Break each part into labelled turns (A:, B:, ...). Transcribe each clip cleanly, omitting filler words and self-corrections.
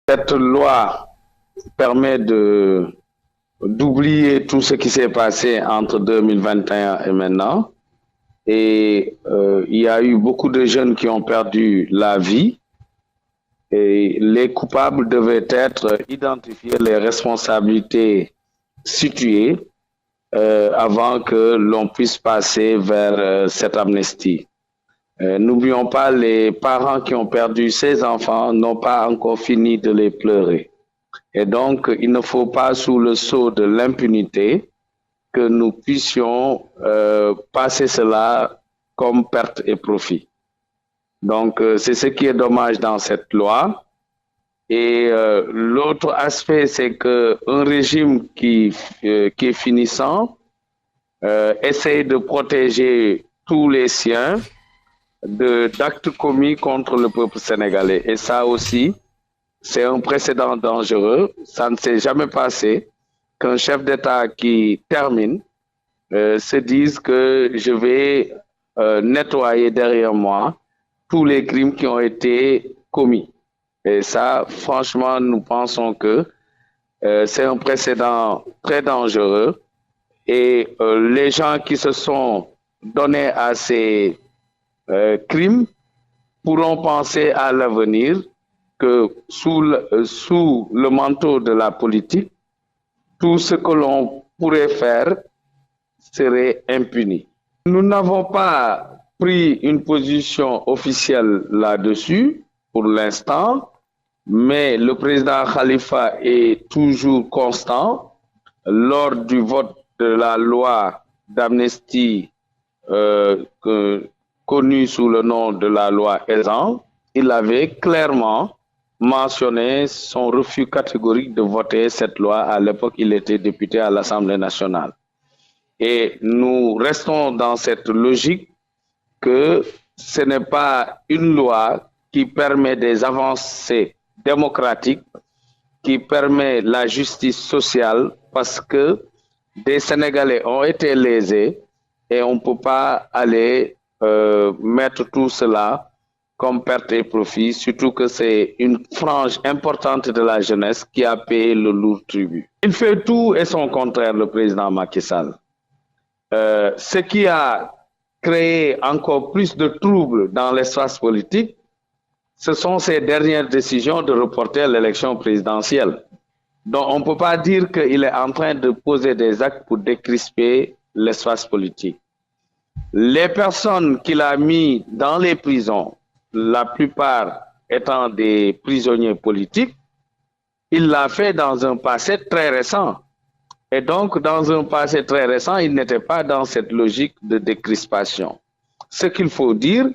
A: Cette loi permet d'oublier tout ce qui s'est passé entre 2021 et maintenant. Et il y a eu beaucoup de jeunes qui ont perdu la vie. Et les coupables devaient être identifiés, les responsabilités situées avant que l'on puisse passer vers cette amnistie. N'oublions pas, les parents qui ont perdu ces enfants n'ont pas encore fini de les pleurer. Et donc, il ne faut pas, sous le sceau de l'impunité, que nous puissions passer cela comme perte et profit. Donc, c'est ce qui est dommage dans cette loi. Et l'autre aspect, c'est qu'un régime qui est finissant essaye de protéger tous les siens d'actes commis contre le peuple sénégalais. Et ça aussi, c'est un précédent dangereux. Ça ne s'est jamais passé qu'un chef d'État qui termine se dise que je vais nettoyer derrière moi tous les crimes qui ont été commis. Et ça, franchement, nous pensons que c'est un précédent très dangereux. Et les gens qui se sont donnés à ces crimes pourront penser à l'avenir que sous le manteau de la politique, tout ce que l'on pourrait faire serait impuni. Nous n'avons pas pris une position officielle là-dessus pour l'instant, mais le président Khalifa est toujours constant. Lors du vote de la loi d'amnistie connue sous le nom de la loi Ezzan, il avait clairement mentionné son refus catégorique de voter cette loi. À l'époque, il était député à l'Assemblée nationale. Et nous restons dans cette logique que ce n'est pas une loi qui permet des avancées démocratiques, qui permet la justice sociale, parce que des Sénégalais ont été lésés et on ne peut pas aller mettre tout cela comme perte et profit, surtout que c'est une frange importante de la jeunesse qui a payé le lourd tribut. Il fait tout et son contraire, le président Macky Sall. Ce qui a créé encore plus de troubles dans l'espace politique, ce sont ces dernières décisions de reporter l'élection présidentielle. Donc on ne peut pas dire qu'il est en train de poser des actes pour décrisper l'espace politique. Les personnes qu'il a mis dans les prisons, la plupart étant des prisonniers politiques, il l'a fait dans un passé très récent. Et donc, dans un passé très récent, il n'était pas dans cette logique de décrispation. Ce qu'il faut dire,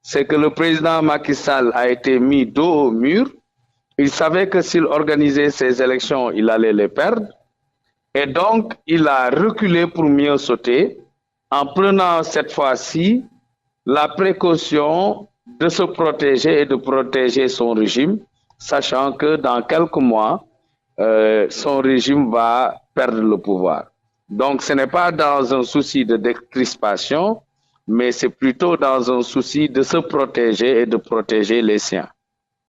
A: c'est que le président Macky Sall a été mis dos au mur. Il savait que s'il organisait ces élections, il allait les perdre. Et donc, il a reculé pour mieux sauter en prenant cette fois-ci la précaution de se protéger et de protéger son régime, sachant que dans quelques mois, son régime va perdre le pouvoir. Donc, ce n'est pas dans un souci de décrispation, mais c'est plutôt dans un souci de se protéger et de protéger les siens.